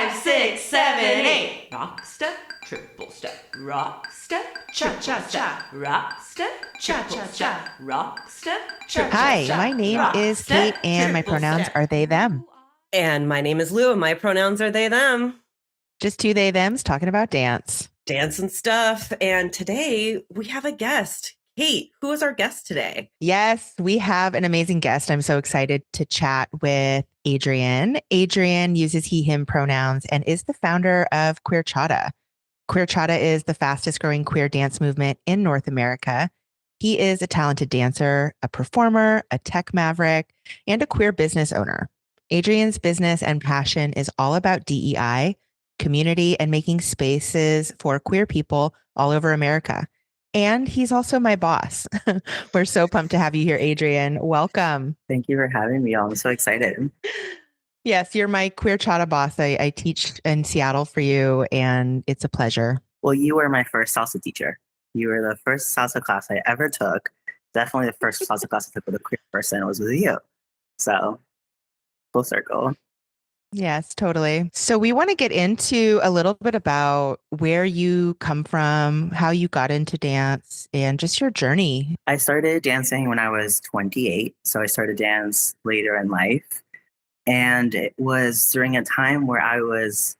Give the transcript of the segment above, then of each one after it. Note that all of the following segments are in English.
5, 6, 7, 8. Rock step, triple step, rock step, cha-cha-cha, rock step, cha-cha-cha, rock step, cha-cha-cha. Hi, my name is Kate and my pronouns are they, them. And my name is Lou and my pronouns are they, them. Just two they, thems talking about dance. Dance and stuff. And today we have a guest. Kate, who is our guest today? Yes, we have an amazing guest. I'm so excited to chat with Adrian. Adrian uses he, him pronouns and is the founder of Queerchata. Queerchata is the fastest growing queer dance movement in North America. He is a talented dancer, a performer, a tech maverick, and a queer business owner. Adrian's business and passion is all about DEI, community, and making spaces for queer people all over America. And he's also my boss. We're so pumped to have you here, Adrian. Welcome. Thank you for having me. I'm so excited. Yes, you're my Queerchata boss. I teach in Seattle for you, and it's a pleasure. Well, you were my first salsa teacher. You were the first salsa class I ever took. Definitely the first salsa class I took with a queer person was with you. So, full circle. Yes, totally. So we want to get into a little bit about where you come from, how you got into dance, and just your journey. I started dancing when I was 28. So I started dance later in life. And it was during a time where I was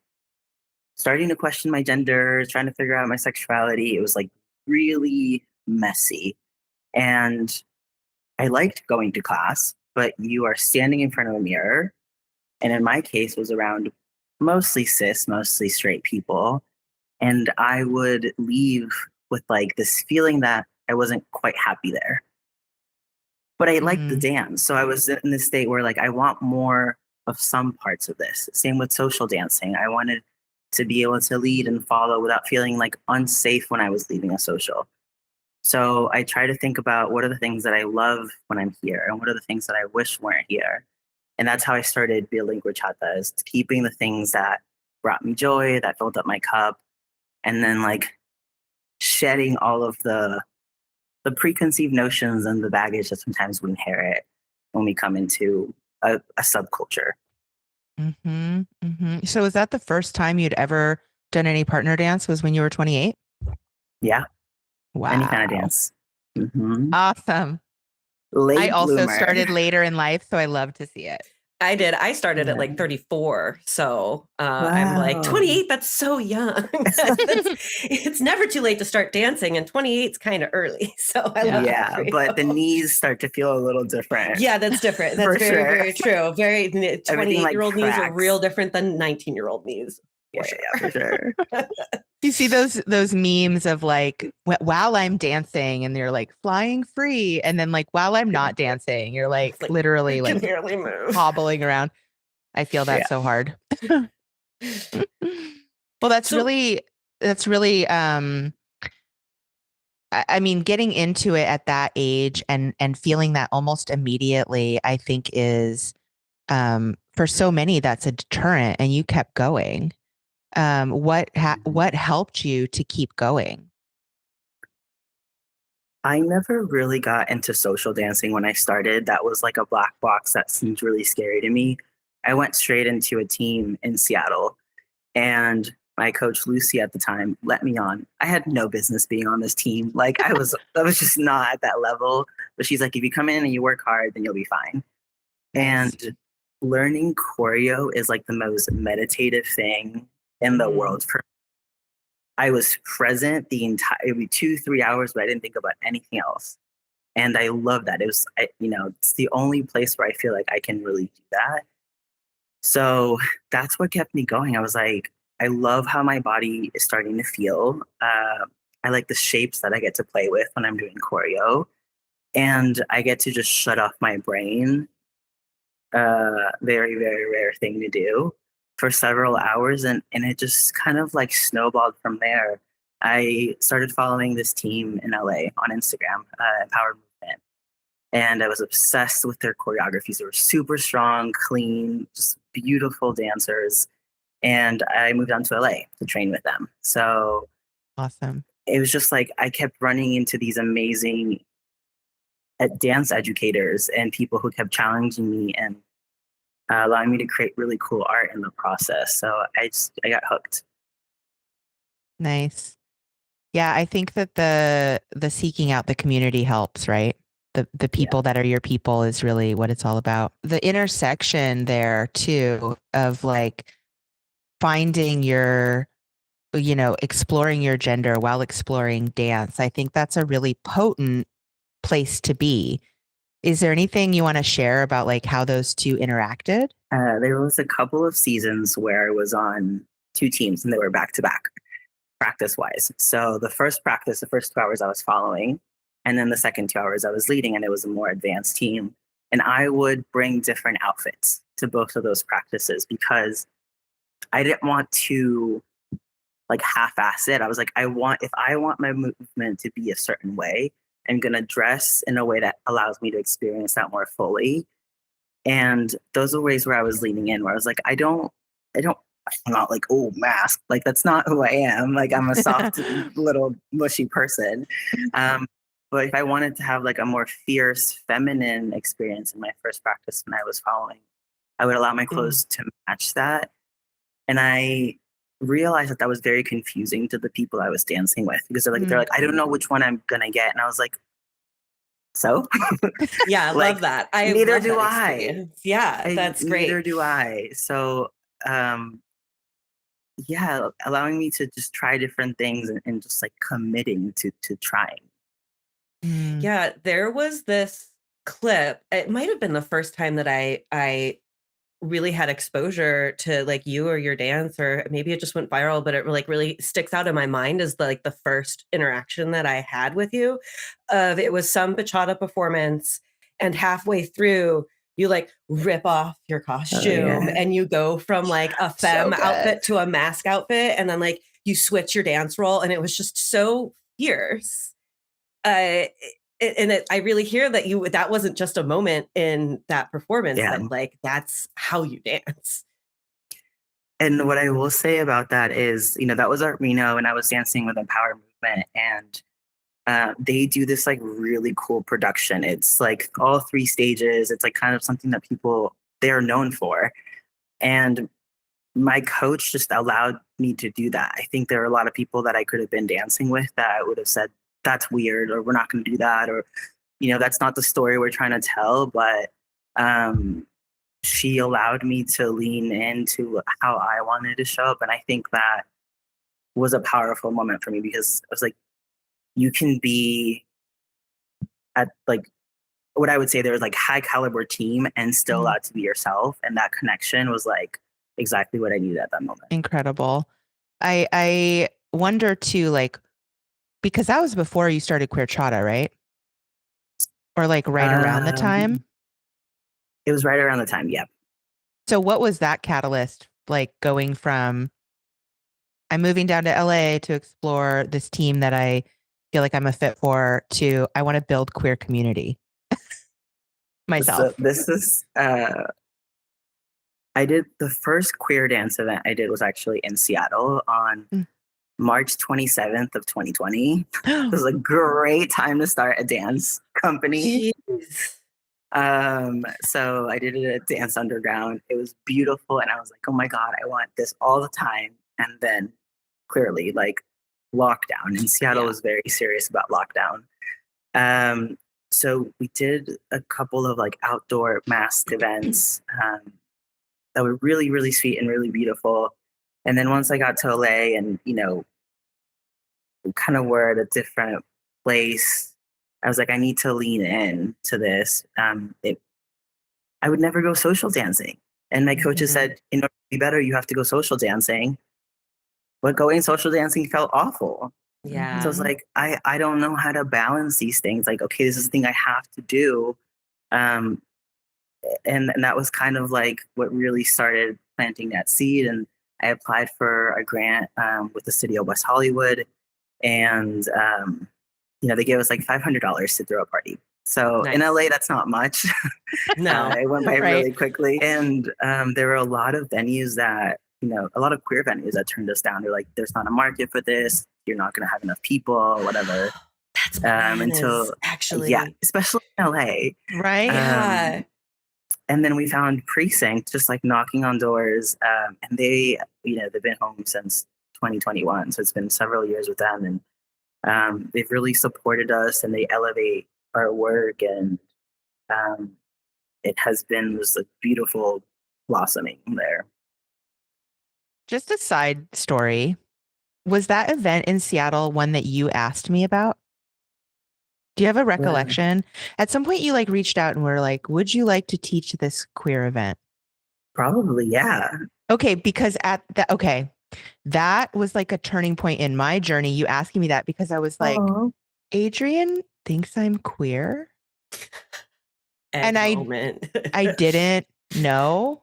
starting to question my gender, trying to figure out my sexuality. It was like really messy. And I liked going to class, but you are standing in front of a mirror. And in my case, it was around mostly cis, mostly straight people. And I would leave with like this feeling that I wasn't quite happy there. But I liked the dance. So I was in this state where like, I want more of some parts of this. Same with social dancing. I wanted to be able to lead and follow without feeling like unsafe when I was leaving a social. So I try to think about what are the things that I love when I'm here and what are the things that I wish weren't here. And that's how I started building Queerchata, is keeping the things that brought me joy, that filled up my cup, and then like shedding all of the preconceived notions and the baggage that sometimes we inherit when we come into a subculture. So was that the first time you'd ever done any partner dance was when you were 28? Yeah. Wow. Any kind of dance. Awesome. I also started later in life, so I love to see it. I did. I started at like 34. So I'm like 28. That's so young. It's never too late to start dancing, and 28 is kind of early. So I love it. But the knees start to feel a little different. Yeah, that's different. That's very true. 28-year-old knees are real different than 19-year-old knees. For sure. You see those memes of like, while I'm dancing and they're like flying free. And then like, while I'm not dancing, you're like literally like barely move, hobbling around. I feel that so hard. Well, that's really, I mean, getting into it at that age and feeling that almost immediately, I think is, for so many, that's a deterrent, and you kept going. What helped you to keep going? I never really got into social dancing when I started. That was like a black box that seemed really scary to me. I went straight into a team in Seattle, and my coach Lucy at the time let me on. I had no business being on this team. Like I was just not at that level. But she's like, if you come in and you work hard, then you'll be fine. And learning choreo is like the most meditative thing in the world for me. I was present the entire 2-3 hours, but I didn't think about anything else. And I love that. It was, it's the only place where I feel like I can really do that. So that's what kept me going. I was like, I love how my body is starting to feel. I like the shapes that I get to play with when I'm doing choreo. And I get to just shut off my brain. Very, very rare thing to do for several hours. And it just kind of like snowballed from there. I started following this team in LA on Instagram, Empowered Movement. And I was obsessed with their choreographies. They were super strong, clean, just beautiful dancers. And I moved on to LA to train with them. So awesome. It was just like I kept running into these amazing dance educators and people who kept challenging me and allowing me to create really cool art in the process. So I got hooked. Nice. Yeah, I think that the seeking out the community helps, right? The people that are your people is really what it's all about. The intersection there too of like finding your, exploring your gender while exploring dance. I think that's a really potent place to be. Is there anything you want to share about like how those two interacted? There was a couple of seasons where I was on 2 teams and they were back to back practice wise. So the first 2 hours I was following, and then the second 2 hours I was leading, and it was a more advanced team. And I would bring different outfits to both of those practices because I didn't want to like half-ass it. I was like, if I want my movement to be a certain way, I'm going to dress in a way that allows me to experience that more fully. And those are ways where I was leaning in, where I was like, I'm not like, oh, mask. Like, that's not who I am. Like, I'm a soft little mushy person. But if I wanted to have like a more fierce feminine experience in my first practice when I was following, I would allow my clothes to match that. And I realized that was very confusing to the people I was dancing with because they're like, I don't know which one I'm going to get. And I was like, so? Yeah, I love that. Neither do I. Yeah, that's great. Neither do I. So, yeah, allowing me to just try different things and just like committing to trying. Yeah, there was this clip. It might have been the first time that I really had exposure to like you or your dance, or maybe it just went viral, but it like really sticks out in my mind as the first interaction that I had with you. It was some bachata performance, and halfway through you like rip off your costume and you go from like a femme outfit to a mask outfit, and then like you switch your dance role, and it was just so fierce. I really hear that that wasn't just a moment in that performance, but like that's how you dance. And what I will say about that is, that was Art Reno, and I was dancing with Empower Movement, and they do this like really cool production. It's like all 3 stages. It's like kind of something that they are known for. And my coach just allowed me to do that. I think there are a lot of people that I could have been dancing with that I would have said, that's weird, or we're not going to do that, or, that's not the story we're trying to tell. But she allowed me to lean into how I wanted to show up. And I think that was a powerful moment for me because I was like, you can be at like what I would say there was like high caliber team and still allowed to be yourself. And that connection was like exactly what I needed at that moment. Incredible. I wonder too, like, because that was before you started Queerchata, right? Or like right around the time? It was right around the time, yeah. So what was that catalyst, like going from, I'm moving down to LA to explore this team that I feel like I'm a fit for, to I want to build queer community myself? So this is, I did the first queer dance event I did was actually in Seattle on March 27th of 2020. It was a great time to start a dance company. So I did it at Dance Underground. It was beautiful. And I was like, oh my God, I want this all the time. And then clearly like lockdown, and Seattle was very serious about lockdown. So we did a couple of like outdoor masked events that were really, really sweet and really beautiful. And then once I got to LA and, we kind of were at a different place, I was like, I need to lean in to this. I would never go social dancing. And my coaches said, in order to be better, you have to go social dancing. But going social dancing felt awful. Yeah. So I was like, I don't know how to balance these things. Like, okay, this is the thing I have to do. And that was kind of like what really started planting that seed. And I applied for a grant with the city of West Hollywood. And, they gave us like $500 to throw a party. So in LA, that's not much. No, it went by really quickly. And there were a lot of venues that, a lot of queer venues that turned us down. They're like, there's not a market for this. You're not going to have enough people, whatever. That's bananas, until actually, especially in LA. Right. and then we found Precinct, just like knocking on doors. And they, they've been home since 2021. So it's been several years with them. And they've really supported us, and they elevate our work. And it has been just a beautiful blossoming there. Just a side story. Was that event in Seattle one that you asked me about? Do you have a recollection? At some point you like reached out and were like, would you like to teach this queer event? Probably, yeah. Okay, because that was like a turning point in my journey. You asking me that because I was like, Adrian thinks I'm queer. And I didn't know.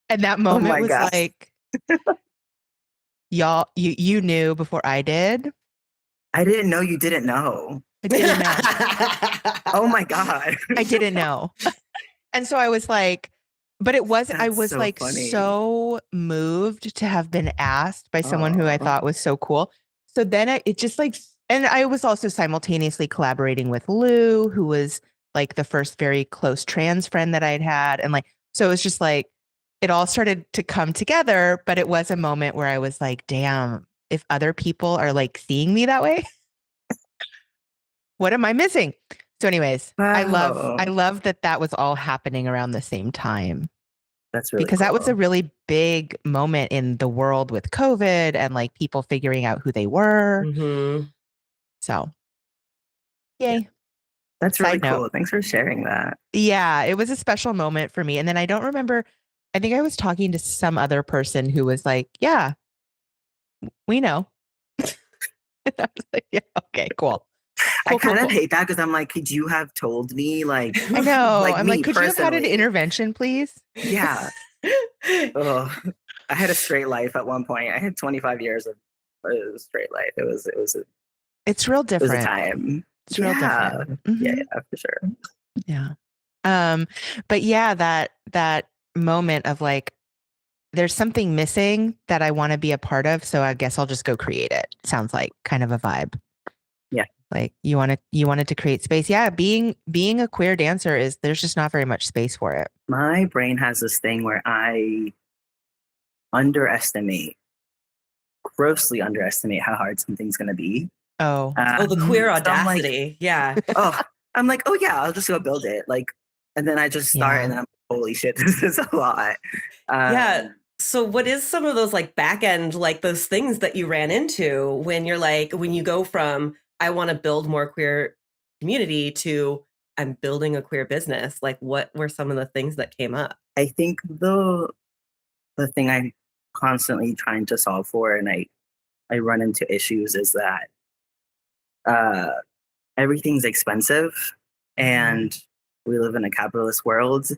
And that moment was gosh. Like, y'all, you knew before I did. I didn't know you didn't know. I didn't know. Oh my God. I didn't know. And so I was like, but it was, I was so like funny. So moved to have been asked by someone who I thought was so cool. So then it just like, and I was also simultaneously collaborating with Lou, who was like the first very close trans friend that I'd had. And like, so it was just like, it all started to come together, but it was a moment where I was like, damn, if other people are like seeing me that way, what am I missing? So anyways, wow. I love that was all happening around the same time. That's really because cool. That was a really big moment in the world with COVID and like people figuring out who they were. Mm-hmm. So yay. That's really cool. Thanks for sharing that. Yeah, it was a special moment for me. And then I don't remember, I think I was talking to some other person who was like, yeah, we know. And I was like, yeah, okay, cool. I kind of hate that because I'm like, could you have told me? Like, I know. like I'm like, could you have had an intervention, please? Yeah. I had a straight life at one point. I had 25 years of straight life. It's real different. It was a time. It's real different. Mm-hmm. Yeah, for sure. Yeah. But yeah, that moment of like, there's something missing that I want to be a part of. So I guess I'll just go create it. Sounds like kind of a vibe. Yeah. Like you wanted to create space. Yeah. Being a queer dancer there's just not very much space for it. My brain has this thing where I grossly underestimate how hard something's going to be. The queer audacity. I'm like, oh yeah, I'll just go build it. Like, and then I just start and then I'm like, holy shit, this is a lot. So what is some of those like back end, like those things that you ran into when you're like, when you go from, I want to build more queer community to I'm building a queer business? Like what were some of the things that came up? I think the thing I'm constantly trying to solve for, and I run into issues, is that everything's expensive, and we live in a capitalist world,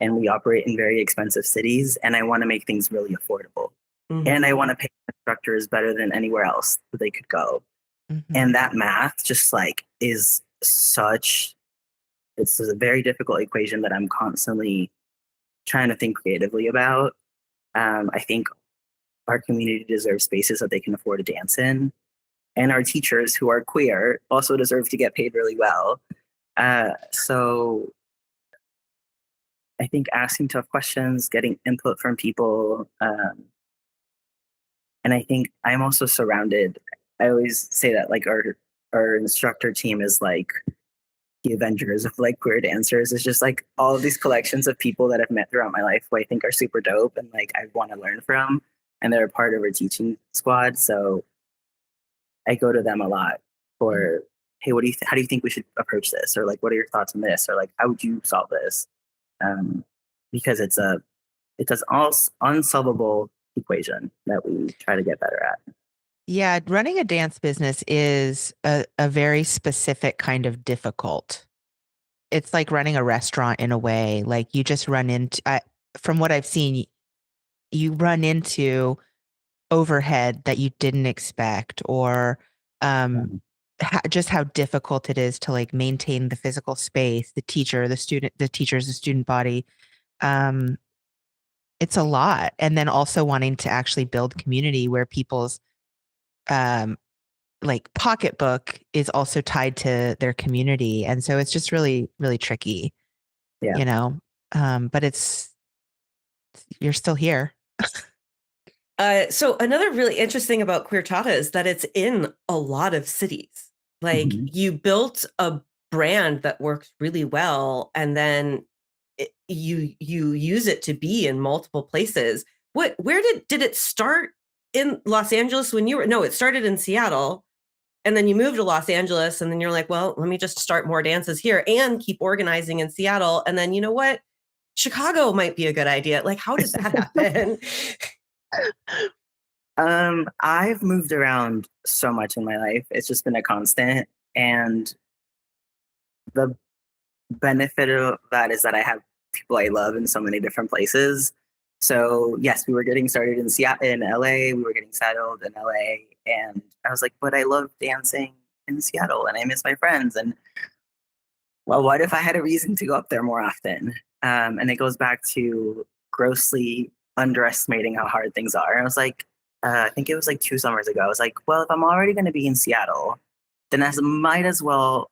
and we operate in very expensive cities, and I want to make things really affordable. Mm-hmm. And I want to pay instructors better than anywhere else that they could go. Mm-hmm. And that math just like it's a very difficult equation that I'm constantly trying to think creatively about. I think our community deserves spaces that they can afford to dance in. And our teachers who are queer also deserve to get paid really well. So I think asking tough questions, getting input from people. And I think I'm also surrounded. I always say that like our instructor team is like the Avengers of like queer dancers. It's just like all of these collections of people that I've met throughout my life who I think are super dope and like I want to learn from. And they're a part of our teaching squad. So I go to them a lot for, hey, how do you think we should approach this? Or like, what are your thoughts on this? Or like, how would you solve this? Because it's an unsolvable equation that we try to get better at. Yeah, running a dance business is a very specific kind of difficult. It's like running a restaurant in a way. Like you just run into, from what I've seen, you run into overhead that you didn't expect, or just how difficult it is to like maintain the physical space, the teachers, the student body. It's a lot. And then also wanting to actually build community where people's like pocketbook is also tied to their community. And so it's just really, really tricky. Yeah. you know, but you're still here. So another really interesting about Queerchata is that it's in a lot of cities. Like you built a brand that works really well, and then you use it to be in multiple places. Where did it start in Los Angeles when you were? No, it started in Seattle, and then you moved to Los Angeles, and then you're like, well, let me just start more dances here and keep organizing in Seattle. And then you know what? Chicago might be a good idea. Like, how does that happen? I've moved around so much in my life. It's just been a constant. And the benefit of that is that I have people I love in so many different places. So yes, we were getting started in Seattle, in LA. We were getting settled in LA. And I was like, but I love dancing in Seattle and I miss my friends. And well, what if I had a reason to go up there more often? And it goes back to grossly underestimating how hard things are. And I was like, I think it was like 2 summers ago. I was like, well, if I'm already going to be in Seattle, then I might as well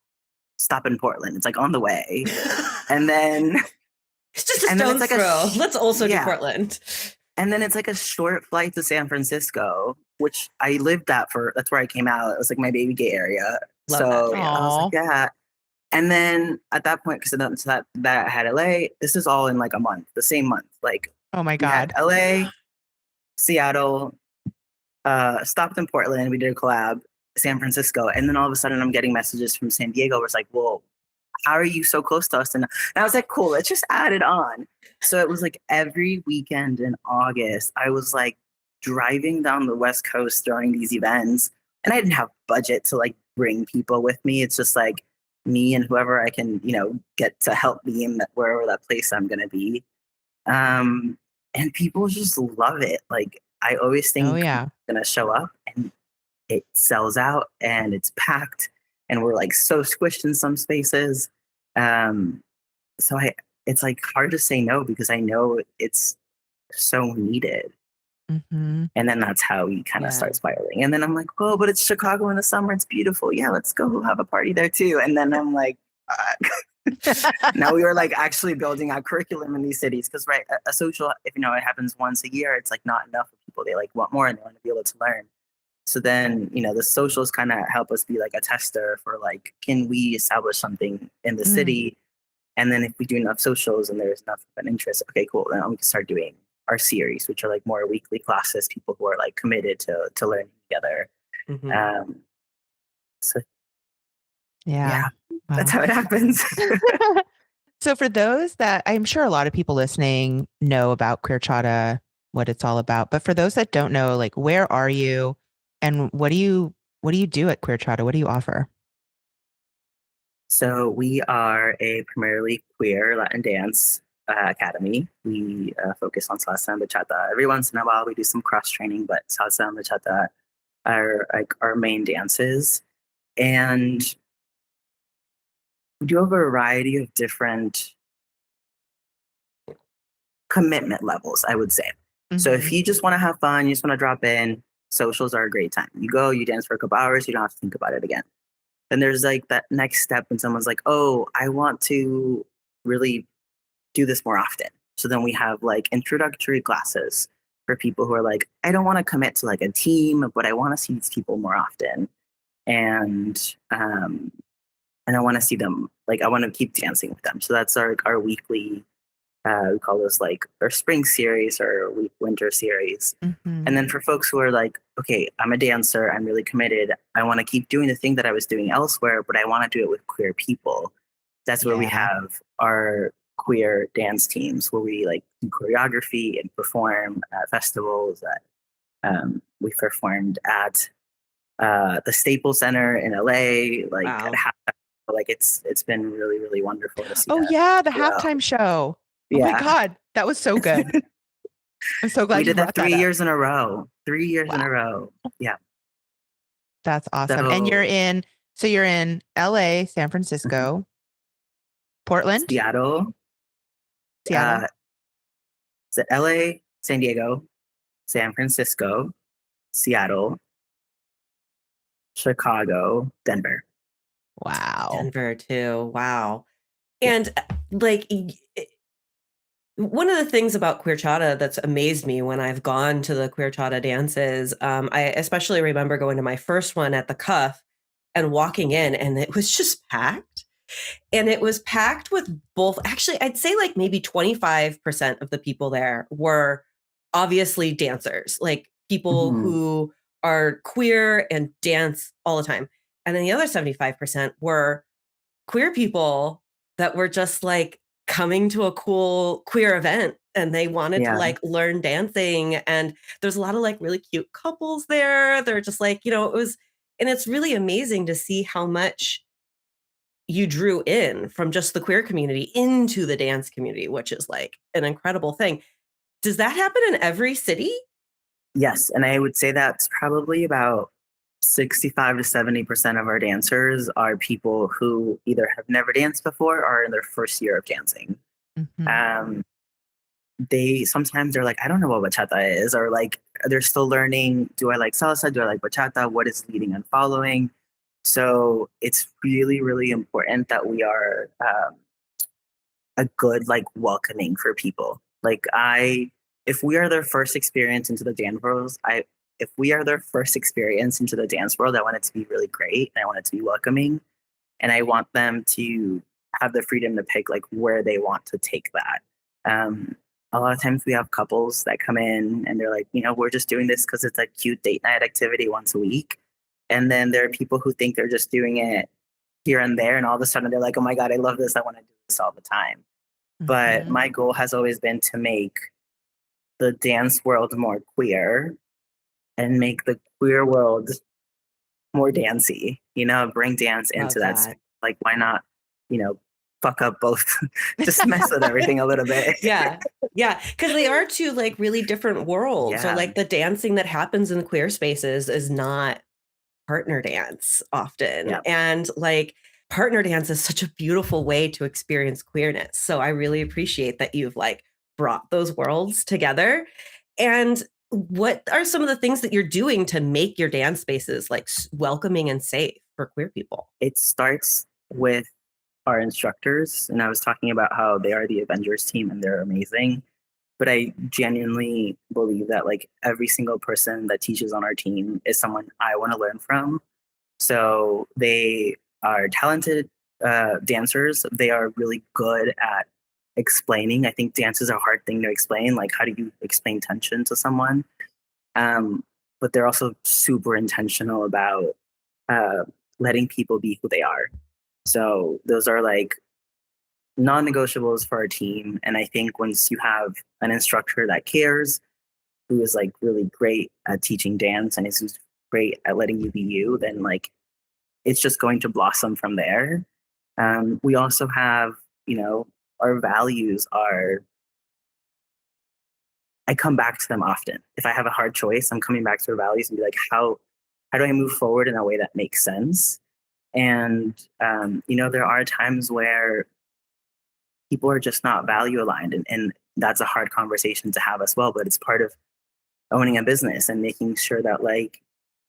stop in Portland. It's like on the way. And then it's just a stone's throw. Let's also do Portland. And then it's like a short flight to San Francisco, which I lived at that's where I came out. It was like my baby gay area. I was like, yeah. And then at that point, because that I had LA, this is all in like a month, the same month. Like, oh my God. LA, Seattle, stopped in Portland. We did a collab, San Francisco. And then all of a sudden I'm getting messages from San Diego where it's like, well, how are you so close to us? And I was like, cool, let's just add it on. So it was like every weekend in August, I was like driving down the West Coast during these events. And I didn't have budget to like bring people with me. It's just like me and whoever I can, get to help me in wherever that place I'm going to be. And people just love it. Like I always think it's going to show up and it sells out and it's packed and we're like so squished in some spaces. So it's like hard to say no because I know it's so needed. Mm-hmm. And then that's how we kind of start spiraling. And then I'm like, oh, but it's Chicago in the summer. It's beautiful. Yeah, let's go have a party there too. And then I'm like, now we were like actually building out curriculum in these cities. Because a social, if it happens once a year, it's like not enough for people. They like want more and they want to be able to learn. So then, the socials kind of help us be like a tester for like, can we establish something in the city? And then if we do enough socials and there's enough of an interest, okay, cool. Then we can start doing our series, which are like more weekly classes, people who are like committed to learning together. Mm-hmm. So wow. That's how it happens. So for those that I'm sure a lot of people listening know about Queerchata, what it's all about, but for those that don't know, like, where are you and what do you do at Queerchata? What do you offer? So we are a primarily queer Latin dance academy. We focus on salsa and bachata. Every once in a while, we do some cross training, but salsa and bachata are like our main dances. And we do have a variety of different commitment levels, I would say. Mm-hmm. So if you just want to have fun, you just want to drop in, socials are a great time. You go, you dance for a couple hours, you don't have to think about it again. Then there's like that next step when someone's like, oh, I want to really do this more often. So then we have like introductory classes for people who are like, I don't want to commit to like a team, but I want to see these people more often. And I want to see them, like I want to keep dancing with them. So that's our weekly, we call those like our spring series or winter series. Mm-hmm. And then for folks who are like, okay, I'm a dancer, I'm really committed, I want to keep doing the thing that I was doing elsewhere, but I want to do it with queer people. That's where we have our queer dance teams where we like do choreography and perform at festivals. We performed at the Staples Center in LA, like at halftime. Like it's been really, really wonderful to see. Oh yeah, the halftime show. Oh my God, that was so good. I'm so glad we did that 3 years in a row. 3 years in a row. Yeah. That's awesome. And you're in LA, San Francisco, Portland, Seattle. LA, San Diego, San Francisco, Seattle, Chicago, Denver. Wow. Denver too. Wow. And like one of the things about Queerchata that's amazed me when I've gone to the Queerchata dances, I especially remember going to my first one at the Cuff and walking in, and it was just packed. And it was packed with both. Actually, I'd say like maybe 25% of the people there were obviously dancers, like people who are queer and dance all the time. And then the other 75% were queer people that were just like coming to a cool queer event and they wanted to like learn dancing. And there's a lot of like really cute couples there. They're just like, you know, it was, and it's really amazing to see how much you drew in from just the queer community into the dance community, which is like an incredible thing. Does that happen in every city? Yes. And I would say that's probably about 65 to 70% of our dancers are people who either have never danced before or are in their first year of dancing. They sometimes they're like, I don't know what bachata is, or like they're still learning. Do I like salsa? Do I like bachata? What is leading and following? So it's really, really important that we are a good like welcoming for people. Like if we are their first experience into the dance world, if we are their first experience into the dance world, I want it to be really great, and I want it to be welcoming, and I want them to have the freedom to pick like where they want to take that. A lot of times we have couples that come in and they're like, you know, we're just doing this because it's a cute date night activity once a week. And then there are people who think they're just doing it here and there. And all of a sudden they're like, oh my God, I love this. I want to do this all the time. But my goal has always been to make the dance world more queer and make the queer world more dancey, you know, bring dance into that space. Like, why not, you know, fuck up both, just mess with everything a little bit. Yeah. Because they are two like really different worlds. Yeah. So like the dancing that happens in queer spaces is not partner dance often. Yeah. And like partner dance is such a beautiful way to experience queerness. So I really appreciate that you've like brought those worlds together. And what are some of the things that you're doing to make your dance spaces like welcoming and safe for queer people? It starts with our instructors, and I was talking about how they are the Avengers team and they're amazing. But I genuinely believe that like every single person that teaches on our team is someone I want to learn from. So they are talented dancers. They are really good at explaining. I think dance is a hard thing to explain. Like, how do you explain tension to someone? But they're also super intentional about letting people be who they are. So those are like non-negotiables for our team. And I think once you have an instructor that cares, who is like really great at teaching dance and is great at letting you be you, then like it's just going to blossom from there. We also have, you know, our values are, I come back to them often. If I have a hard choice, I'm coming back to our values and be like, how do I move forward in a way that makes sense? And, you know, there are times where people are just not value aligned, and that's a hard conversation to have as well. But it's part of owning a business and making sure that like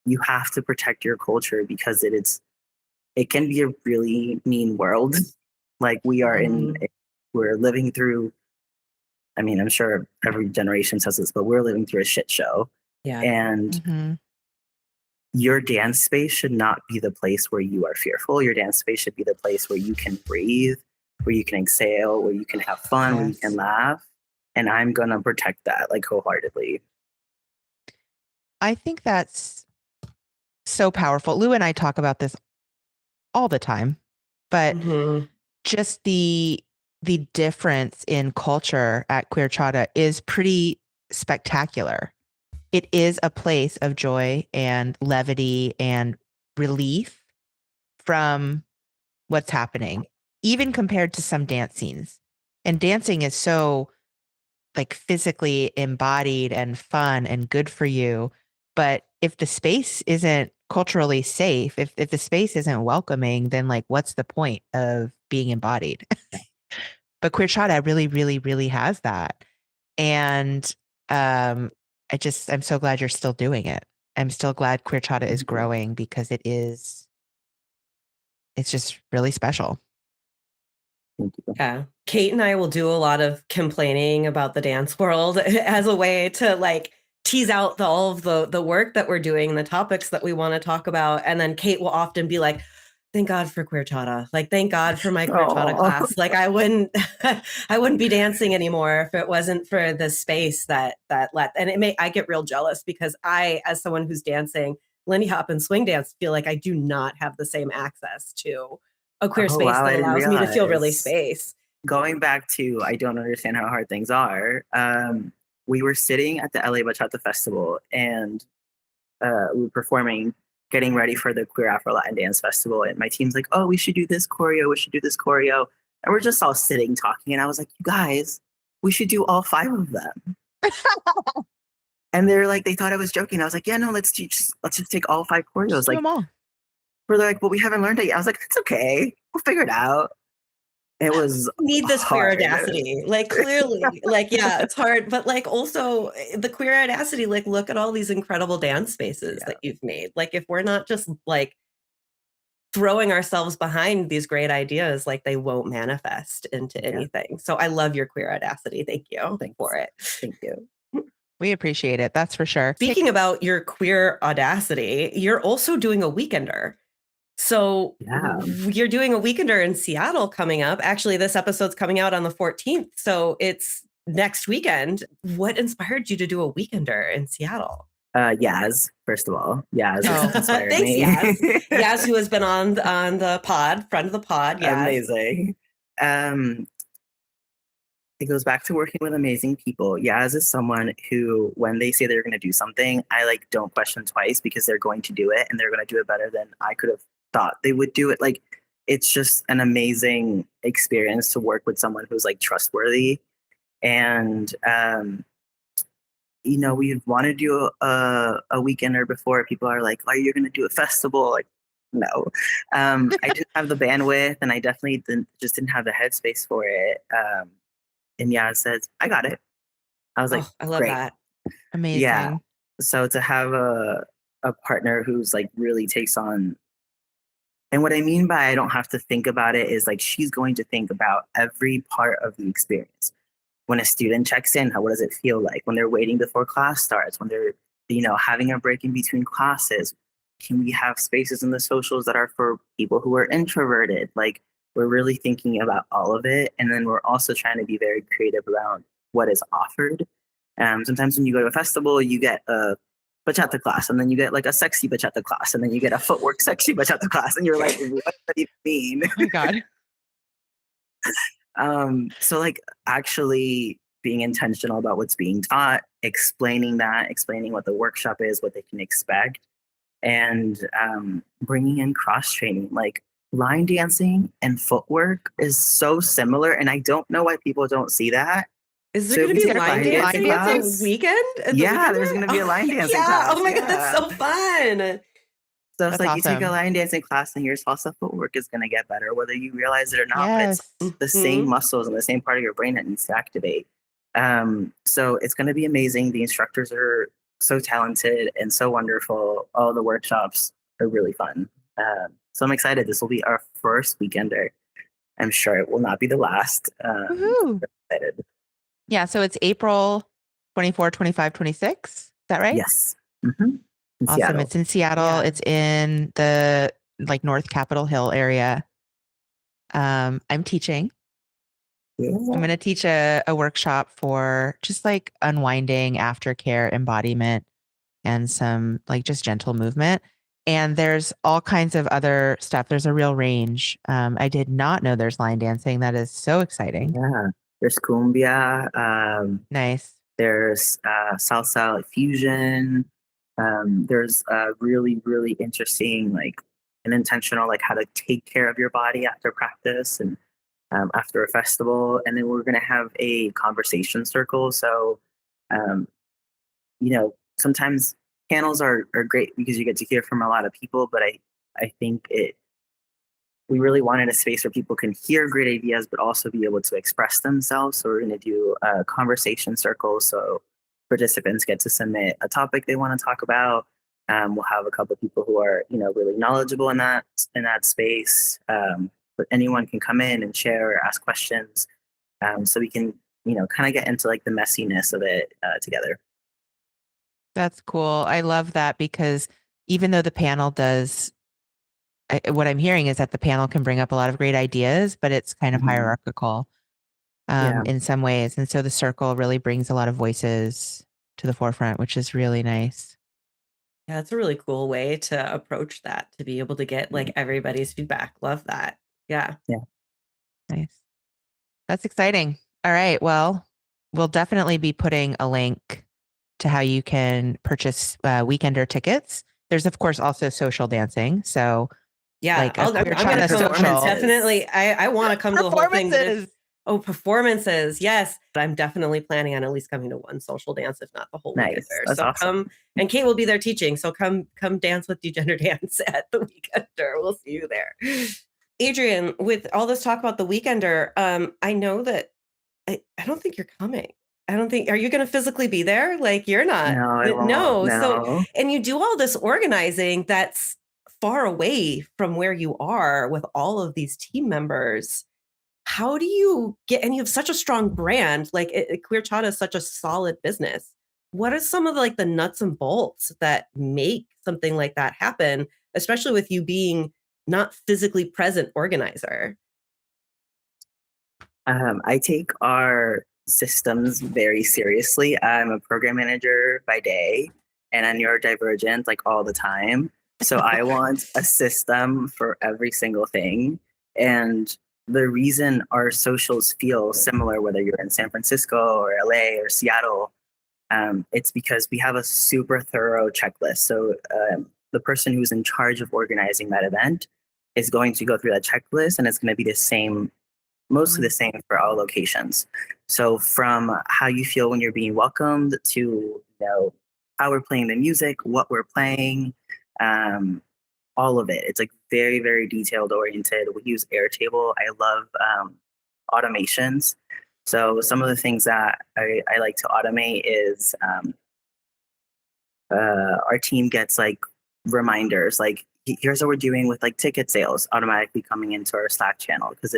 you have to protect your culture, because it can be a really mean world. Like we are we're living through, I mean, I'm sure every generation says this, but we're living through a shit show. Yeah. And your dance space should not be the place where you are fearful. Your dance space should be the place where you can breathe, where you can exhale, where you can have fun, where you can laugh. And I'm going to protect that like wholeheartedly. I think that's so powerful. Lou and I talk about this all the time, but just the difference in culture at Queerchata is pretty spectacular. It is a place of joy and levity and relief from what's happening, even compared to some dance scenes. And dancing is so like physically embodied and fun and good for you. But if the space isn't culturally safe, if the space isn't welcoming, then like what's the point of being embodied? But Queerchata really, really, really has that. And I'm so glad you're still doing it. I'm still glad Queerchata is growing, because it's just really special. Thank you. Yeah. Kate and I will do a lot of complaining about the dance world as a way to like tease out all of the work that we're doing and the topics that we want to talk about. And then Kate will often be like, thank God for Queerchata. Like, thank God for my Queerchata class. Like I wouldn't be dancing anymore if it wasn't for the space that and I get real jealous because I, as someone who's dancing Lindy Hop and swing dance, feel like I do not have the same access to a queer space wow, that I didn't allows me to feel really realize. space. Going back to I don't understand how hard things are. We were sitting at the LA Bachata Festival and we were performing, getting ready for the Queer Afro Latin Dance Festival. And my team's like, oh, we should do this choreo. We should do this choreo. And we're just all sitting talking. And I was like, you guys, we should do all 5 of them. And they're like, they thought I was joking. I was like, yeah, no, let's just take all 5 choreos. Just do like, them all. We're like, well, we haven't learned it yet. I was like, it's okay. We'll figure it out. It was need this hard. queer audacity. Like clearly, like, yeah, it's hard. But like also the queer audacity, like look at all these incredible dance spaces that you've made. Like if we're not just like throwing ourselves behind these great ideas, like they won't manifest into anything. So I love your queer audacity. Thank you for it. Thank you. We appreciate it. That's for sure. Speaking about your queer audacity, you're also doing a weekender. So you're doing a weekender in Seattle coming up. Actually, this episode's coming out on the 14th. So it's next weekend. What inspired you to do a weekender in Seattle? Yaz, first of all. Yaz inspired Thanks, me. Yaz. Yaz, who has been on the pod, friend of the pod. Yaz. Amazing. It goes back to working with amazing people. Yaz is someone who, when they say they're going to do something, I like don't question twice because they're going to do it and they're going to do it better than I could have thought they would do it. Like, it's just an amazing experience to work with someone who's like trustworthy. And, you know, we've wanted to do a weekender before. People are like, are you going to do a festival? Like, no. I didn't have the bandwidth and I definitely didn't have the headspace for it. And Yaz says, I got it. I was like, I love great. that. Amazing. Yeah. So to have a partner who's like really takes on, and what I mean by I don't have to think about it is like she's going to think about every part of the experience. When a student checks in, what does it feel like? When they're waiting before class starts, when they're, you know, having a break in between classes, can we have spaces in the socials that are for people who are introverted? Like, we're really thinking about all of it. And then we're also trying to be very creative around what is offered. Sometimes when you go to a festival, you get a bachata class, and then you get like a sexy bachata class, and then you get a footwork sexy bachata class. And you're like, what do you mean? Oh my God. So like actually being intentional about what's being taught, explaining what the workshop is, what they can expect, and bringing in cross training. Like, line dancing and footwork is so similar, and I don't know why people don't see that. Is there going to be line dancing class? weekend? Yeah, there's going to be a line dancing class. Oh my God, that's so fun. So it's like awesome. You take a line dancing class and your salsa footwork is going to get better, whether you realize it or not. Yes. But it's the same muscles and the same part of your brain that needs to activate. So it's going to be amazing. The instructors are so talented and so wonderful. All the workshops are really fun. So I'm excited. This will be our first weekender. I'm sure it will not be the last. I'm excited. Yeah. So it's April 24, 25, 26. Is that right? Yes. Mm-hmm. Awesome. Seattle. It's in Seattle. Yeah. It's in the like North Capitol Hill area. I'm teaching. Yeah. I'm going to teach a workshop for just like unwinding, aftercare, embodiment, and some like just gentle movement. And there's all kinds of other stuff. There's a real range. I did not know there's line dancing. That is so exciting. Yeah. There's cumbia. Nice. There's salsa, like fusion. There's really, really interesting, like an intentional, like how to take care of your body after practice and after a festival. And then we're going to have a conversation circle. So, you know, sometimes panels are great because you get to hear from a lot of people, but I think we really wanted a space where people can hear great ideas, but also be able to express themselves. So we're going to do a conversation circle. So participants get to submit a topic they want to talk about. We'll have a couple of people who are, you know, really knowledgeable in that space. But but anyone can come in and share or ask questions. So we can, kind of get into like the messiness of it together. That's cool. I love that because even though the panel does, what I'm hearing is that the panel can bring up a lot of great ideas, but it's kind of hierarchical in some ways. And so the circle really brings a lot of voices to the forefront, which is really nice. Yeah, it's a really cool way to approach that, to be able to get like everybody's feedback. Love that. Yeah. Yeah. Nice. That's exciting. All right. Well, we'll definitely be putting a link to how you can purchase weekender tickets. There's, of course, also social dancing. So, yeah, like I'm going to come. Definitely. I want to come to the whole thing. Performances. Yes. I'm definitely planning on at least coming to one social dance, if not the whole weekender. That's so awesome. Come, and Kate will be there teaching. So come dance with Degender Dance at the weekender. We'll see you there. Adrian, with all this talk about the weekender, I know that I don't think you're coming. I don't think, are you going to physically be there? Like you're not. No, I won't. No. So, and you do all this organizing that's far away from where you are with all of these team members. How do you get, and you have such a strong brand, like Queerchata is such a solid business. What are some of the nuts and bolts that make something like that happen, especially with you being not physically present organizer? I take our systems very seriously. I'm a program manager by day and I'm neurodivergent like all the time. So I want a system for every single thing. And the reason our socials feel similar, whether you're in San Francisco or LA or Seattle, it's because we have a super thorough checklist. So the person who's in charge of organizing that event is going to go through that checklist, and it's going to be the same, mostly the same for all locations. So from how you feel when you're being welcomed to how we're playing the music, what we're playing, all of it. It's like very, very detailed oriented. We use Airtable. I love automations. So some of the things that I like to automate is our team gets like reminders, like here's what we're doing with like ticket sales automatically coming into our Slack channel, because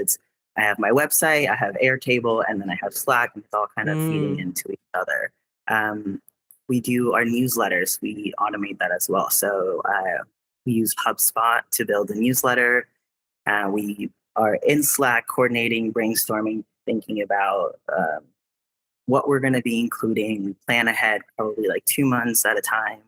I have my website, I have Airtable, and then I have Slack, and it's all kind of feeding into each other. We do our newsletters. We automate that as well. So we use HubSpot to build a newsletter. We are in Slack coordinating, brainstorming, thinking about what we're going to be including. We plan ahead probably like 2 months at a time.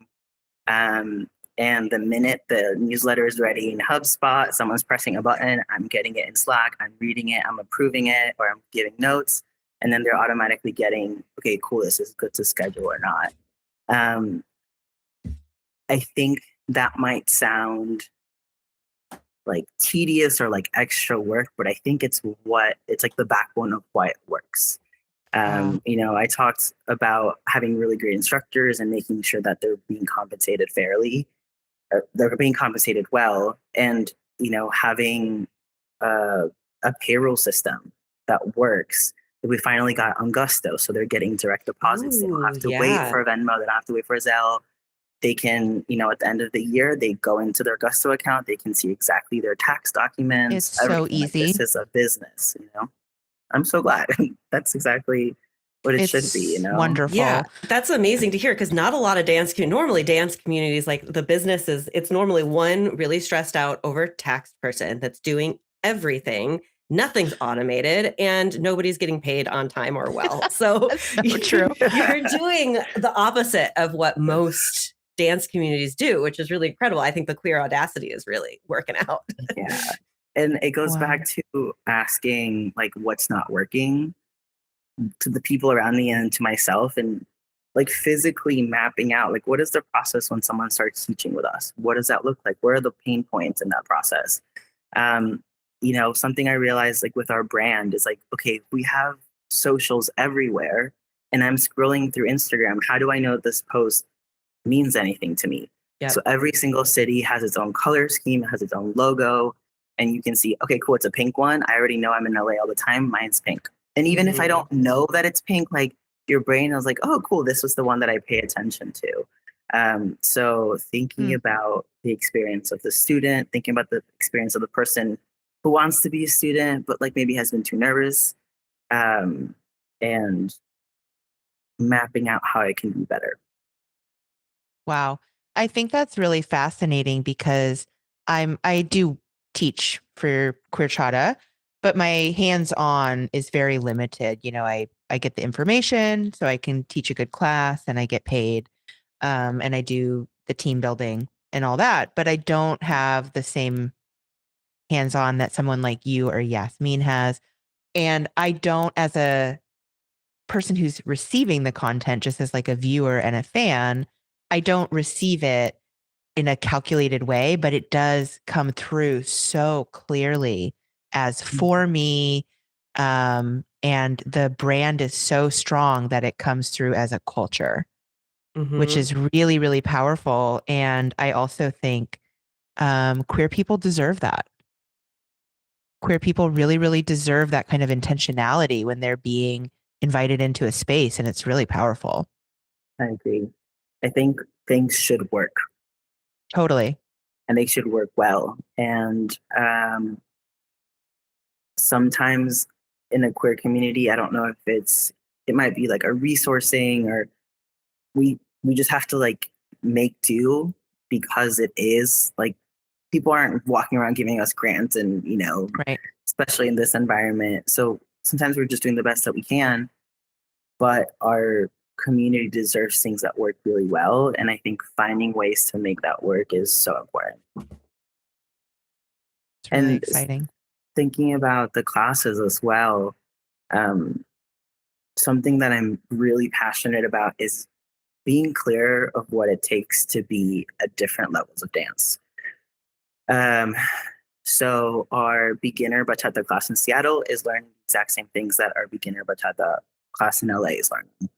And the minute the newsletter is ready in HubSpot, someone's pressing a button, I'm getting it in Slack, I'm reading it, I'm approving it, or I'm giving notes. And then they're automatically getting, okay, cool, this is good to schedule or not. I think that might sound like tedious or like extra work, but I think it's like the backbone of why it works. I talked about having really great instructors and making sure that they're being compensated fairly, they're being compensated well, and having a payroll system that works. We finally got on Gusto, so they're getting direct deposits. They don't have to wait for Venmo. They don't have to wait for Zelle. They can, at the end of the year, they go into their Gusto account. They can see exactly their tax documents. It's so easy. Like, this is a business, I'm so glad. That's exactly what it should be, Wonderful. Yeah, that's amazing to hear, because not a lot of normally dance communities, like the business it's normally one really stressed out over tax person that's doing everything. Nothing's automated and nobody's getting paid on time or well. So, true. You're doing the opposite of what most dance communities do, which is really incredible. I think the Queer Audacity is really working out. Yeah. And it goes back to asking like what's not working to the people around me and to myself, and like physically mapping out like what is the process when someone starts teaching with us? What does that look like? Where are the pain points in that process? Something I realized like with our brand is like, okay, we have socials everywhere and I'm scrolling through Instagram. How do I know this post means anything to me? Yep. So every single city has its own color scheme, has its own logo. And you can see, okay, cool, it's a pink one. I already know I'm in LA all the time. Mine's pink. And even if I don't know that it's pink, like your brain was like, oh, cool, this was the one that I pay attention to. So thinking about the experience of the student, thinking about the experience of the person who wants to be a student, but like maybe has been too nervous, and mapping out how I can be better. Wow. I think that's really fascinating because I do teach for Queerchata, but my hands-on is very limited. You know, I get the information so I can teach a good class and I get paid. And I do the team building and all that, but I don't have the same hands-on that someone like you or Yasmin has. And I don't, as a person who's receiving the content, just as like a viewer and a fan, I don't receive it in a calculated way, but it does come through so clearly as for me. And the brand is so strong that it comes through as a culture, which is really, really powerful. And I also think queer people deserve that. Queer people really, really deserve that kind of intentionality when they're being invited into a space, and it's really powerful. I agree. I think things should work. Totally. And they should work well. And sometimes in a queer community, I don't know if it might be like a resourcing, or we just have to like make do, because it is like people aren't walking around giving us grants and, you know, right. Especially in this environment. So sometimes we're just doing the best that we can, but our community deserves things that work really well. And I think finding ways to make that work is so important. It's really and exciting. Thinking about the classes as well, something that I'm really passionate about is being clear of what it takes to be at different levels of dance. So our beginner bachata class in Seattle is learning the exact same things that our beginner bachata class in LA is learning.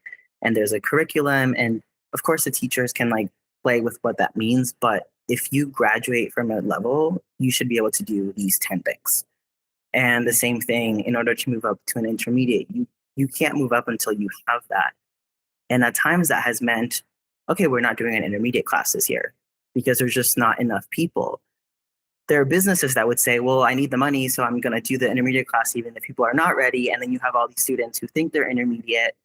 And there's a curriculum, and of course the teachers can like play with what that means, but if you graduate from a level, you should be able to do these 10 things. And the same thing, in order to move up to an intermediate, you can't move up until you have that. And at times that has meant, okay, we're not doing an intermediate class this year because there's just not enough people. There are businesses that would say, well, I need the money, so I'm going to do the intermediate class even if people are not ready. And then you have all these students who think they're intermediate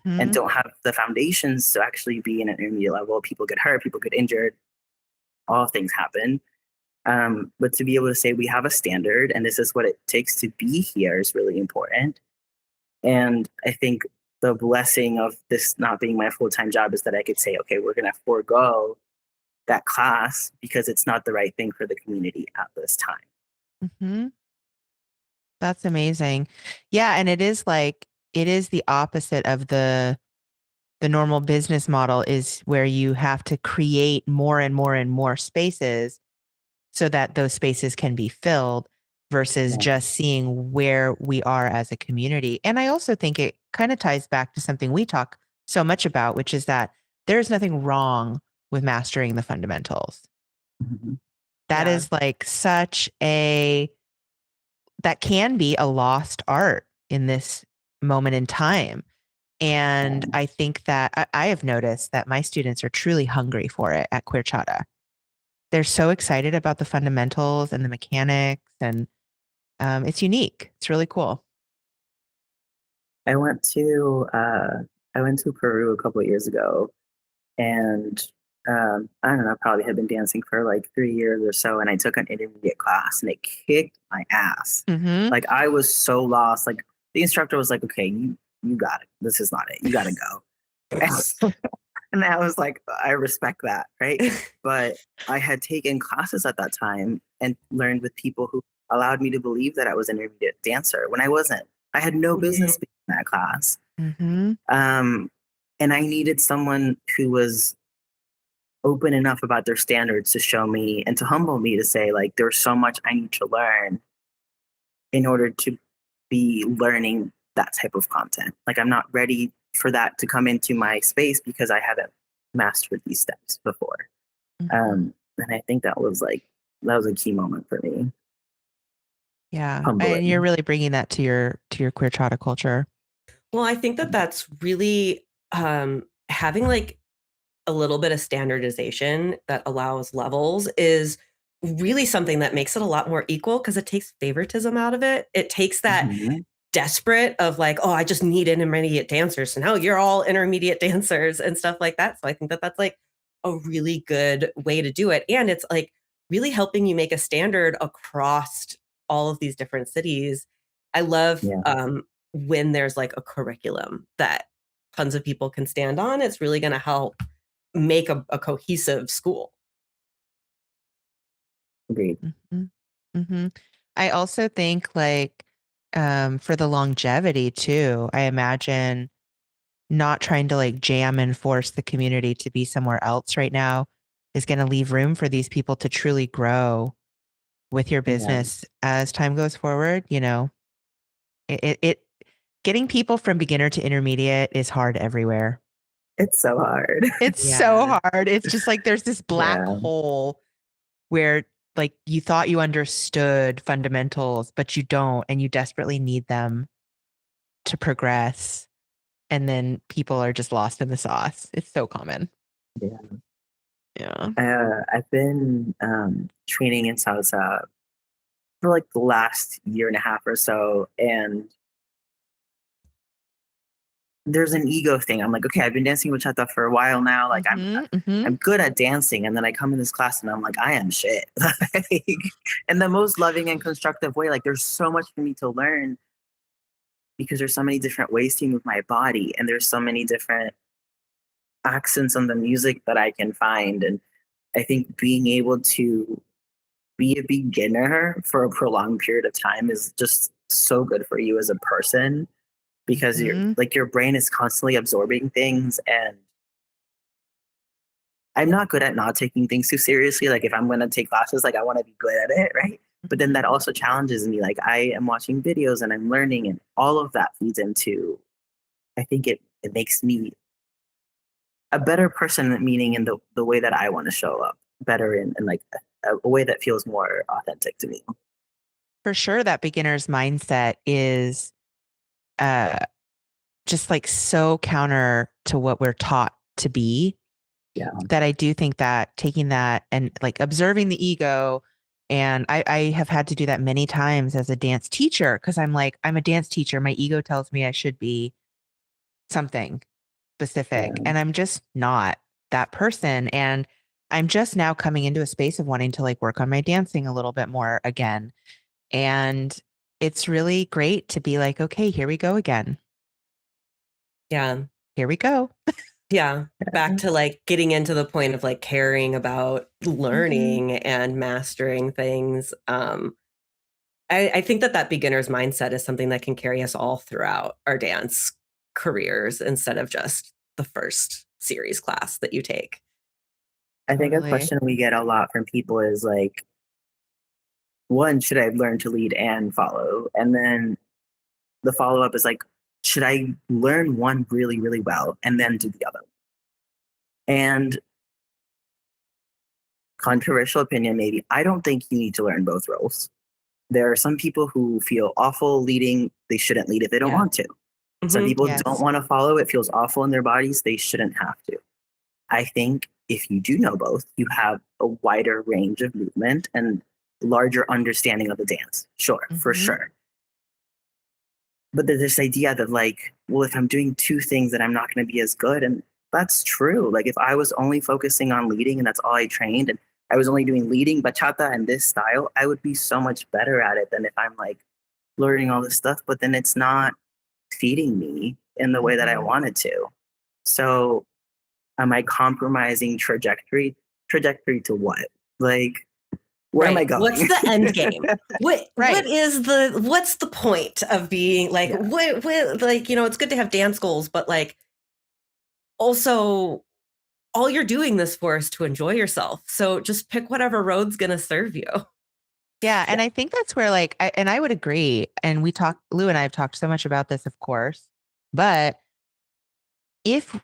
and don't have the foundations to actually be in an intermediate level. People get hurt, people get injured, all things happen. But to be able to say we have a standard and this is what it takes to be here is really important. And I think the blessing of this not being my full-time job is that I could say, okay, we're going to forego that class because it's not the right thing for the community at this time. That's amazing. Yeah. And it is the opposite of the normal business model, is where you have to create more and more and more spaces so that those spaces can be filled versus just seeing where we are as a community. And I also think it kind of ties back to something we talk so much about, which is that there's nothing wrong with mastering the fundamentals. That is like that can be a lost art in this moment in time. And I think that I have noticed that my students are truly hungry for it at Queerchata. They're so excited about the fundamentals and the mechanics, and it's unique. It's really cool. I went to Peru a couple of years ago, and I don't know, I probably had been dancing for like 3 years or so, and I took an intermediate class, and it kicked my ass. Like I was so lost. Like the instructor was like, "Okay, you got it. This is not it. You got to go." And I was like, I respect that, right? But I had taken classes at that time and learned with people who allowed me to believe that I was an intermediate dancer when I wasn't. I had no business being in that class. And I needed someone who was open enough about their standards to show me and to humble me to say, like, there's so much I need to learn in order to be learning that type of content. Like, I'm not ready for that to come into my space because I haven't mastered these steps before. And I think that was a key moment for me. Yeah. Humbling. And you're really bringing that to your Queerchata culture. Well, I think that that's really having like a little bit of standardization that allows levels is really something that makes it a lot more equal because it takes favoritism out of it. It takes that desperate of like, oh, I just need intermediate dancers. So now you're all intermediate dancers and stuff like that. So I think that that's like a really good way to do it. And it's like really helping you make a standard across all of these different cities. I love when there's like a curriculum that tons of people can stand on. It's really going to help make a cohesive school. Agreed. I also think like for the longevity too, I imagine not trying to like jam and force the community to be somewhere else right now is going to leave room for these people to truly grow with your business as time goes forward. You know, it getting people from beginner to intermediate is hard everywhere. It's so hard. It's so hard. It's just like there's this black hole where like you thought you understood fundamentals, but you don't, and you desperately need them to progress. And then people are just lost in the sauce. It's so common. Yeah. I've been training in salsa for like the last year and a half or so, and there's an ego thing. I'm like, okay, I've been dancing bachata for a while now. Like I'm good at dancing. And then I come in this class and I'm like, I am shit. Like, in the most loving and constructive way. Like there's so much for me to learn because there's so many different ways to move my body. And there's so many different accents on the music that I can find. And I think being able to be a beginner for a prolonged period of time is just so good for you as a person. Because you're like your brain is constantly absorbing things, and I'm not good at not taking things too seriously. Like if I'm going to take classes, like I want to be good at it, right? But then that also challenges me. Like I am watching videos and I'm learning, and all of that feeds into. I think it makes me a better person, meaning in the way that I want to show up better in like a way that feels more authentic to me. For sure, that beginner's mindset is just like so counter to what we're taught to be. Yeah. That I do think that taking that and like observing the ego, and I have had to do that many times as a dance teacher because I'm like, I'm a dance teacher. My ego tells me I should be something specific, and I'm just not that person. And I'm just now coming into a space of wanting to like work on my dancing a little bit more again. And it's really great to be like, okay, here we go again. Yeah. Here we go. Yeah. Back to like getting into the point of like caring about learning and mastering things. I think that beginner's mindset is something that can carry us all throughout our dance careers instead of just the first series class that you take. I think a question we get a lot from people is like, one, should I learn to lead and follow? And then the follow-up is like, should I learn one really, really well and then do the other? And controversial opinion, maybe, I don't think you need to learn both roles. There are some people who feel awful leading. They shouldn't lead if they don't want to. Some people don't want to follow. It feels awful in their bodies. They shouldn't have to. I think if you do know both, you have a wider range of movement and larger understanding of the dance. Sure, for sure. But there's this idea that like, well, if I'm doing two things, then I'm not going to be as good. And that's true. Like if I was only focusing on leading and that's all I trained, and I was only doing leading, bachata, and this style, I would be so much better at it than if I'm like learning all this stuff, but then it's not feeding me in the way that I wanted to. So am I compromising trajectory? Trajectory to what? Like, where am I going? What's the end game? What's the point of being like, what, like, you know, it's good to have dance goals, but like also all you're doing this for is to enjoy yourself. So just pick whatever road's going to serve you. Yeah. And I think that's where like, I would agree. And Lou and I have talked so much about this, of course, but if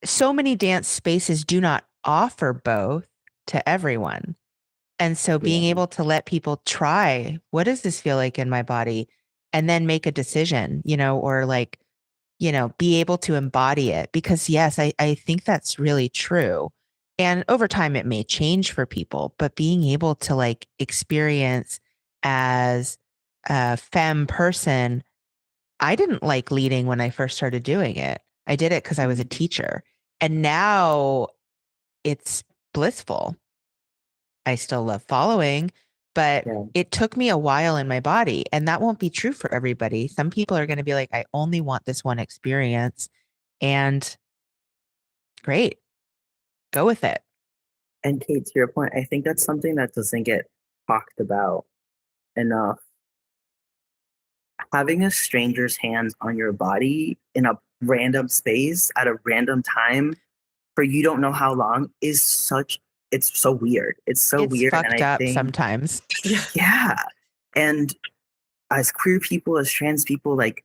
so many dance spaces do not offer both to everyone. And so being able to let people try, what does this feel like in my body? And then make a decision, you know, or like, you know, be able to embody it. Because yes, I think that's really true. And over time, it may change for people, but being able to like experience as a femme person, I didn't like leading when I first started doing it. I did it because I was a teacher. And now it's blissful. I still love following, but it took me a while in my body. And that won't be true for everybody. Some people are going to be like, I only want this one experience. And great, go with it. And Kate, to your point, I think that's something that doesn't get talked about enough. Having a stranger's hands on your body in a random space at a random time for you don't know how long is it's so weird. It's so weird. Fucked and I up think, sometimes. Yeah. And as queer people, as trans people, like,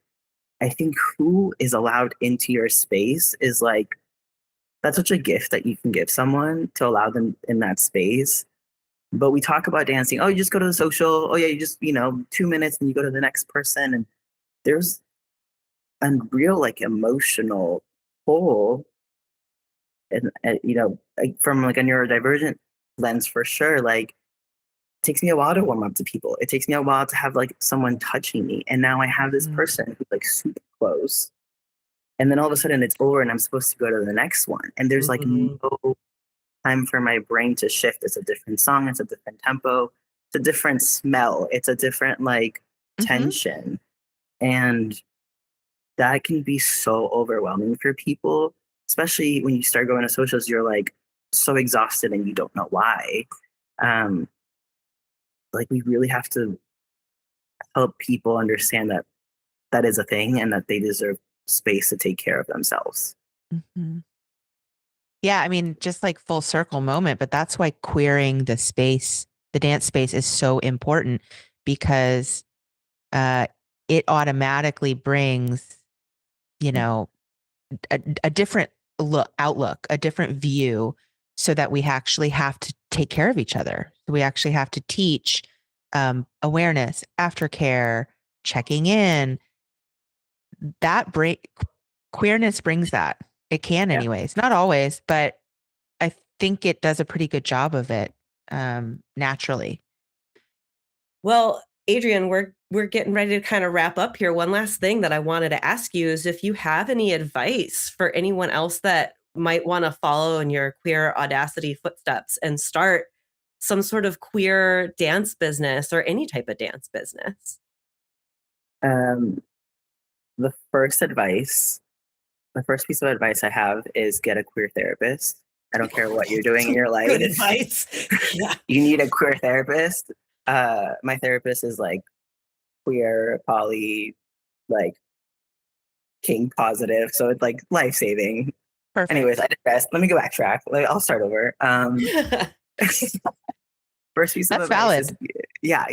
I think who is allowed into your space is like, that's such a gift that you can give someone to allow them in that space. But we talk about dancing. Oh, you just go to the social. Oh yeah, you just, 2 minutes and you go to the next person. And there's a real like emotional pull. And, like, from like a neurodivergent lens for sure, like it takes me a while to warm up to people. It takes me a while to have like someone touching me. And now I have this person who's like super close. And then all of a sudden it's over and I'm supposed to go to the next one. And there's like no time for my brain to shift. It's a different song. It's a different tempo. It's a different smell. It's a different like tension. And that can be so overwhelming for people, especially when you start going to socials, you're like so exhausted and you don't know why. Like we really have to help people understand that that is a thing and that they deserve space to take care of themselves. Yeah, I mean, just like full circle moment, but that's why queering the space, the dance space is so important because it automatically brings, a different outlook, a different view so that we actually have to take care of each other. We actually have to teach awareness, aftercare, checking in. Queerness brings that. It can anyways, not always, but I think it does a pretty good job of it naturally. Well, Adrian, we're getting ready to kind of wrap up here. One last thing that I wanted to ask you is if you have any advice for anyone else that might want to follow in your queer Audacity footsteps and start some sort of queer dance business or any type of dance business. The first piece of advice I have is get a queer therapist. I don't care what you're doing in your life. Good advice. Yeah. You need a queer therapist. My therapist is like queer, poly, like king positive. So it's like life-saving. Perfect. Anyways, I digress. Let me go backtrack. I'll start over. First piece of advice is,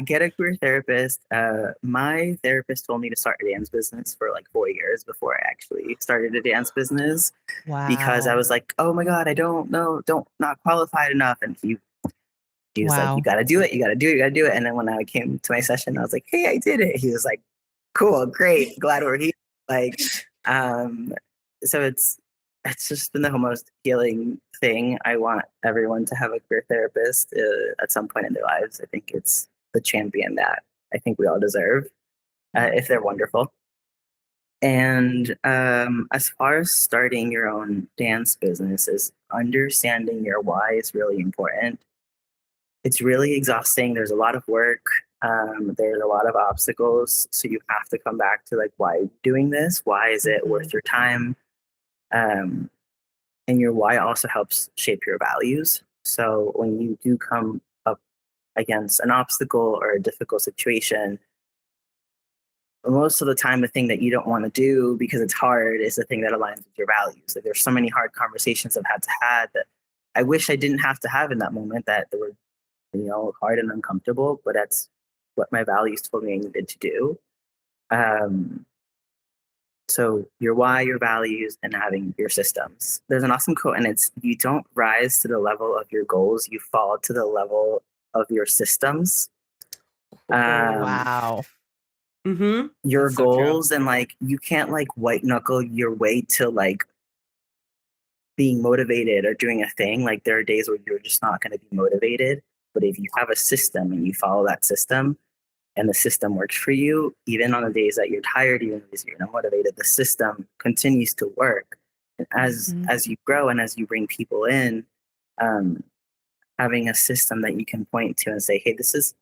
get a queer therapist. My therapist told me to start a dance business for like 4 years before I actually started a dance business. Wow. Because I was like, oh my God, I don't know, not qualified enough. And he was like, you gotta do it, you gotta do it. And then when I came to my session, I was like, hey, I did it. He was like, cool, great, glad we're here. Like, so it's just been the most healing thing. I want everyone to have a queer therapist at some point in their lives. I think it's the champion that I think we all deserve if they're wonderful. And as far as starting your own dance business, is understanding your why is really important. It's really exhausting. There's a lot of work. There's a lot of obstacles. So you have to come back to like, why are you doing this? Why is it worth your time? And your why also helps shape your values. So when you do come up against an obstacle or a difficult situation, most of the time the thing that you don't want to do because it's hard is the thing that aligns with your values. Like, there's so many hard conversations I've had that I wish I didn't have to have in that moment, that they were, hard and uncomfortable, but that's what my values told me I needed to do. So your why, your values, and having your systems. There's an awesome quote, and it's, you don't rise to the level of your goals, you fall to the level of your systems. Wow. Your goals, and like, you can't like white knuckle your way to like being motivated or doing a thing, like there are days where you're just not going to be motivated. But if you have a system and you follow that system and the system works for you, even on the days that you're tired, even on the days you're not motivated, the system continues to work. And as you grow and as you bring people in, having a system that you can point to and say, hey, this is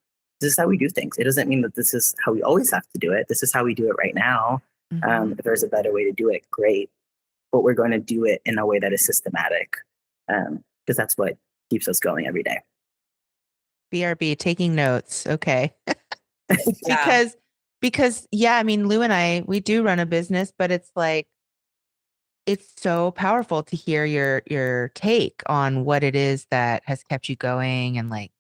how we do things. It doesn't mean that this is how we always have to do it. This is how we do it right now. If there's a better way to do it, great. But we're going to do it in a way that is systematic, because that's what keeps us going every day. BRB, taking notes. Okay. Because yeah, I mean, Lou and I, we do run a business, but it's like, it's so powerful to hear your take on what it is that has kept you going, and like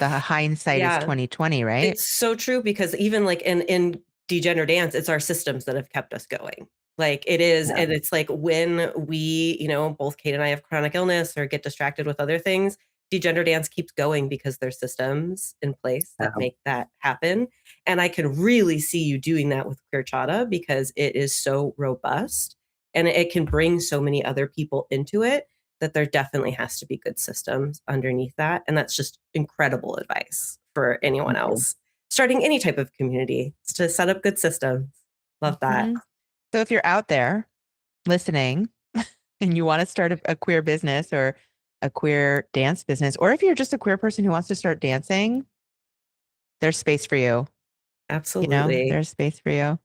the hindsight is 2020, right? It's so true, because even like in Degender Dance, it's our systems that have kept us going. Like it is, and it's like when we, you know, both Kate and I have chronic illness or get distracted with other things, Degender Dance keeps going because there's systems in place that make that happen. And I can really see you doing that with Queerchata, because it is so robust and it can bring so many other people into it, that there definitely has to be good systems underneath that. And that's just incredible advice for anyone else starting any type of community, is to set up good systems. Love that. So if you're out there listening and you want to start a queer business or a queer dance business, or if you're just a queer person who wants to start dancing, there's space for you. Absolutely. You know, there's space for you.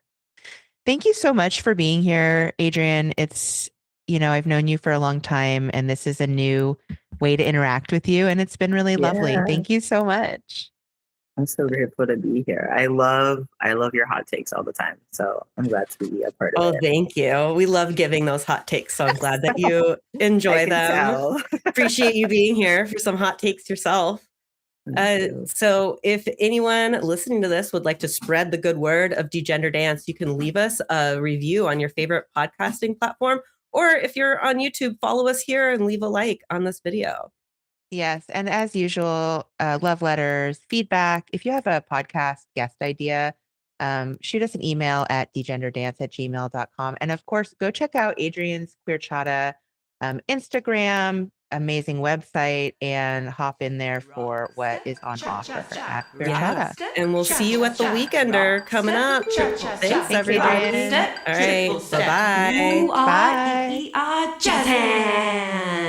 Thank you so much for being here, Adrian. It's, you know, I've known you for a long time, and this is a new way to interact with you, and it's been really lovely. Thank you so much. I'm so grateful to be here. I love your hot takes all the time. So I'm glad to be a part of it. Oh, thank you. We love giving those hot takes. So I'm glad that you enjoy them. Appreciate you being here for some hot takes yourself. So if anyone listening to this would like to spread the good word of Degender Dance, you can leave us a review on your favorite podcasting platform. Or if you're on YouTube, follow us here and leave a like on this video. Yes. And as usual, love letters, feedback. If you have a podcast guest idea, shoot us an email at degenderdance@gmail.com. And of course, go check out Adrian's Queerchata Instagram, amazing website, and hop in there for what is on offer at Queerchata. And we'll see you at the Weekender coming up. Thanks, everybody. All right. Bye-bye. Bye. Jazzing.